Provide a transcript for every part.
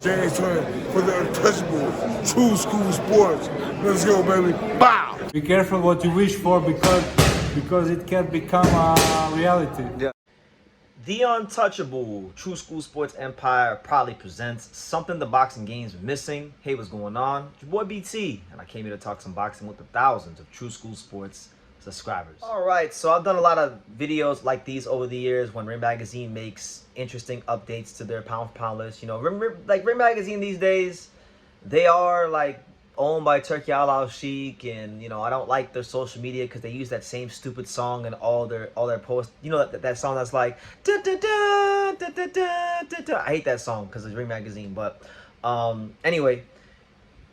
James Turner for the untouchable true school sports. Let's go, baby. Bow! Be careful what you wish for because it can become a reality. Yeah. The untouchable True School Sports Empire proudly presents something the boxing game's missing. Hey, what's going on? It's your boy BT, and I came here to talk some boxing with the thousands of True School Sports subscribers. Alright, so I've done a lot of videos like these over the years when Ring Magazine makes interesting updates to their pound for pound list. You know, Ring Magazine these days, they are like owned by Turkey Al Sheik, and you know, I don't like their social media because they use that same stupid song in all their posts. You know that song that's like da, da, da, da, da, da, da, da. I hate that song because it's Ring Magazine. But anyway,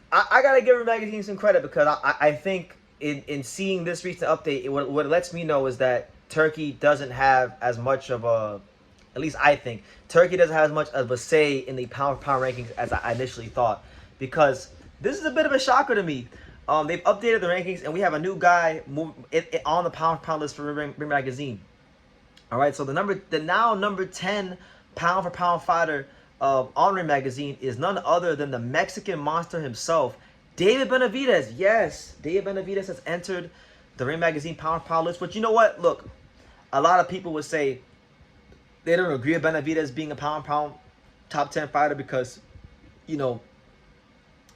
I gotta give Ring Magazine some credit because I think in seeing this recent update, what it lets me know is that Turkey doesn't have as much of a, at least I think Turkey doesn't have as much of a say in the pound for pound rankings as I initially thought, because this is a bit of a shocker to me. They've updated the rankings, and we have a new guy on the pound for pound list for Ring Magazine. All right, so the now number 10 pound for pound fighter on Ring Magazine is none other than the Mexican monster himself, David Benavidez. Yes, David Benavidez has entered the Ring Magazine pound for pound list. But you know what? Look, a lot of people would say they don't agree with Benavidez being a pound for pound top 10 fighter because, you know,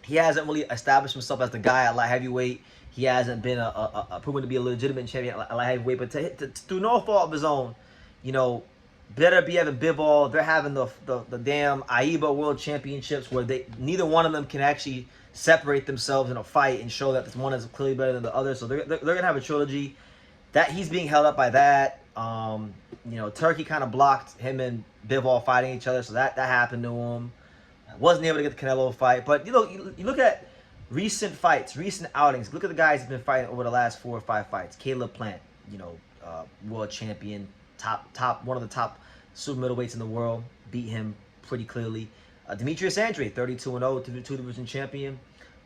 he hasn't really established himself as the guy at light heavyweight. He hasn't been proven to be a legitimate champion at light heavyweight. But through no fault of his own, you know, Benavidez and Bivol, they're having the damn AIBA World Championships where neither one of them can actually separate themselves in a fight and show that this one is clearly better than the other. So they're gonna have a trilogy. That he's being held up by that. You know, Turkey kind of blocked him and Bivol fighting each other, so that happened to him. Wasn't able to get the Canelo fight. But you know, you look at recent fights, recent outings. Look at the guys he's been fighting over the last 4 or 5 fights. Caleb Plant, you know, world champion, one of the top super middleweights in the world, beat him pretty clearly. Demetrius Andre, 32-0, two-division champion.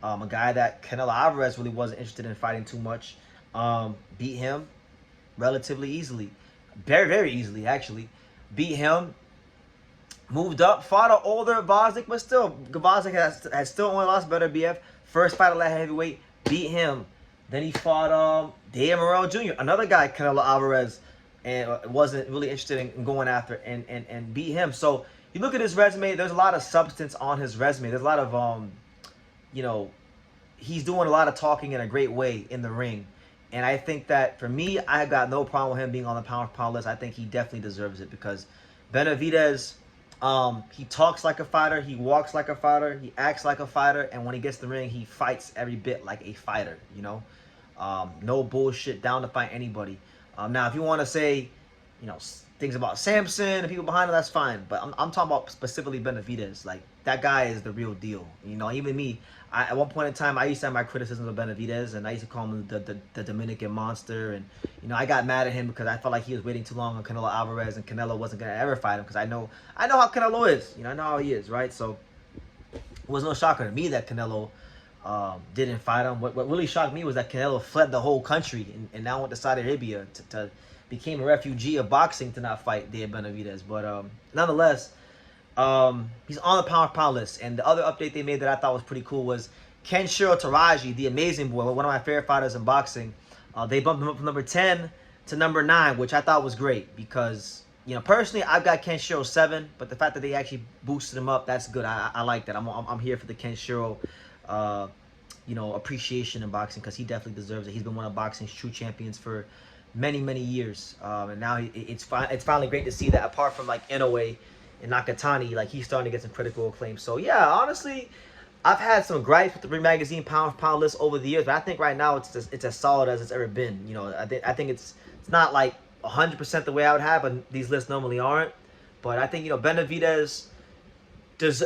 A guy that Canelo Alvarez really wasn't interested in fighting too much. Beat him relatively easily. Very, very easily, actually. Beat him. Moved up, fought an older Gvozdyk, but still, Gvozdyk has still only lost better BF. First fight at light heavyweight, beat him. Then he fought Dan Morrell Jr., another guy Canelo Alvarez, and wasn't really interested in going after, and beat him. So you look at his resume, there's a lot of substance on his resume. There's a lot of, you know, he's doing a lot of talking in a great way in the ring. And I think that, for me, I got no problem with him being on the pound for pound list. I think he definitely deserves it because Benavidez, he talks like a fighter, he walks like a fighter, he acts like a fighter, and when he gets in the ring, he fights every bit like a fighter, you know? No bullshit, down to fight anybody. Now, if you want to say, you know, things about Samson and people behind him, that's fine. But I'm talking about specifically Benavidez. Like, that guy is the real deal. You know, even me, at one point in time, I used to have my criticisms of Benavidez, and I used to call him the Dominican monster. And, you know, I got mad at him because I felt like he was waiting too long on Canelo Alvarez, and Canelo wasn't going to ever fight him because I know how Canelo is. You know, I know how he is, right? So it was no shocker to me that Canelo didn't fight him. What really shocked me was that Canelo fled the whole country and now went to Saudi Arabia to became a refugee of boxing to not fight David Benavidez. But nonetheless, he's on the pound for pound list. And the other update they made that I thought was pretty cool was Kenshiro Taraji, the Amazing Boy, one of my favorite fighters in boxing. They bumped him up from number 10 to number 9, which I thought was great because, you know, personally, I've got Kenshiro 7, but the fact that they actually boosted him up, that's good. I like that. I'm here for the Kenshiro, you know, appreciation in boxing because he definitely deserves it. He's been one of boxing's true champions for many, many years, and now it's finally great to see that, apart from like Inoue and Nakatani, like he's starting to get some critical acclaim. So yeah, honestly, I've had some gripes with the Ring Magazine pound for pound list over the years, but I think right now it's as solid as it's ever been. You know, I think it's not like 100% the way I would have, but these lists normally aren't. But I think, you know,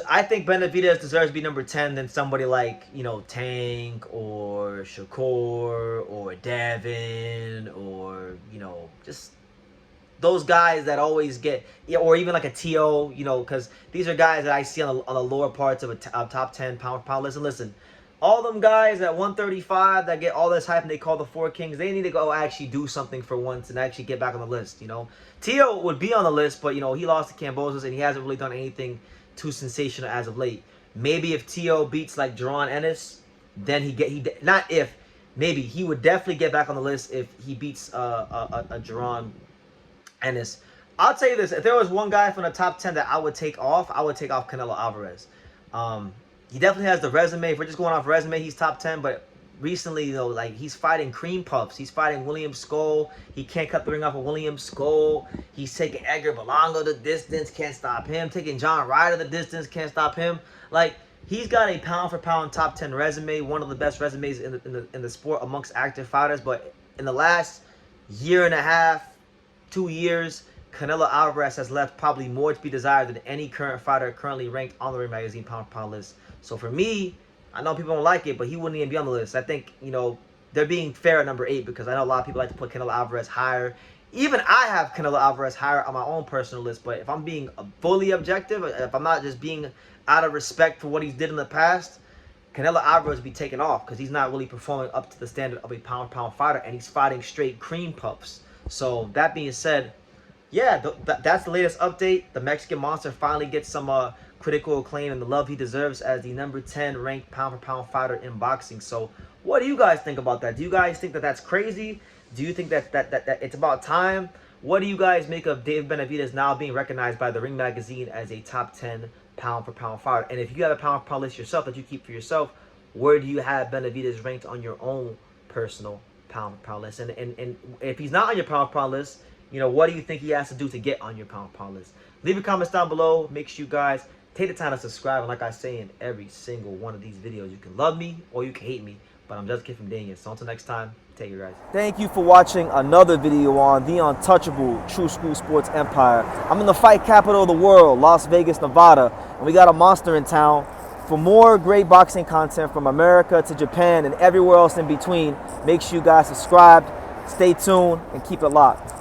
I think Benavidez deserves to be number 10 than somebody like, you know, Tank or Shakur or Davin or, you know, just those guys that always get, or even like a T.O., you know, because these are guys that I see on the lower parts of a top 10 pound for pound list. And listen, all them guys at 135 that get all this hype and they call the Four Kings, they need to go actually do something for once and actually get back on the list, you know. T.O. would be on the list, but, you know, he lost to Cambosos and he hasn't really done anything too sensational as of late. Maybe if T.O. beats like Jaron Ennis, then maybe he would definitely get back on the list if he beats a Jaron Ennis. I'll tell you this: if there was one guy from the top 10 that I would take off Canelo Alvarez. He definitely has the resume. If we're just going off resume, he's top 10. But recently, though, like, he's fighting cream puffs. He's fighting William Skull. He can't cut the ring off of William Skull. He's taking Edgar Berlanga the distance, can't stop him. Taking John Ryder the distance, can't stop him. Like, he's got a pound-for-pound top 10 resume, one of the best resumes in the sport amongst active fighters. But in the last year and a half, 2 years, Canelo Alvarez has left probably more to be desired than any current fighter currently ranked on the Ring Magazine pound-for-pound list. So for me, I know people don't like it, but he wouldn't even be on the list. I think, you know, they're being fair at number 8 because I know a lot of people like to put Canelo Alvarez higher. Even I have Canelo Alvarez higher on my own personal list, but if I'm being fully objective, if I'm not just being out of respect for what he's did in the past, Canelo Alvarez would be taken off because he's not really performing up to the standard of a pound-for-pound fighter, and he's fighting straight cream puffs. So that being said, yeah, that's the latest update. The Mexican Monster finally gets some critical acclaim and the love he deserves as the number 10 ranked pound-for-pound fighter in boxing. So what do you guys think about that? Do you guys think that that's crazy? Do you think that it's about time? What do you guys make of Dave Benavidez now being recognized by the Ring Magazine as a top 10 pound-for-pound fighter? And if you have a pound-for-pound list yourself that you keep for yourself, where do you have Benavidez ranked on your own personal pound-for-pound list? And if he's not on your pound-for-pound list, you know, what do you think he has to do to get on your pound-for-pound list? Leave your comments down below. Make sure you guys take the time to subscribe. And like I say in every single one of these videos, you can love me or you can hate me, but I'm just a kid from Daniel. So until next time, take care, guys. Thank you for watching another video on the untouchable True School Sports Empire. I'm in the fight capital of the world, Las Vegas, Nevada, and we got a monster in town. For more great boxing content from America to Japan and everywhere else in between, make sure you guys subscribe, stay tuned, and keep it locked.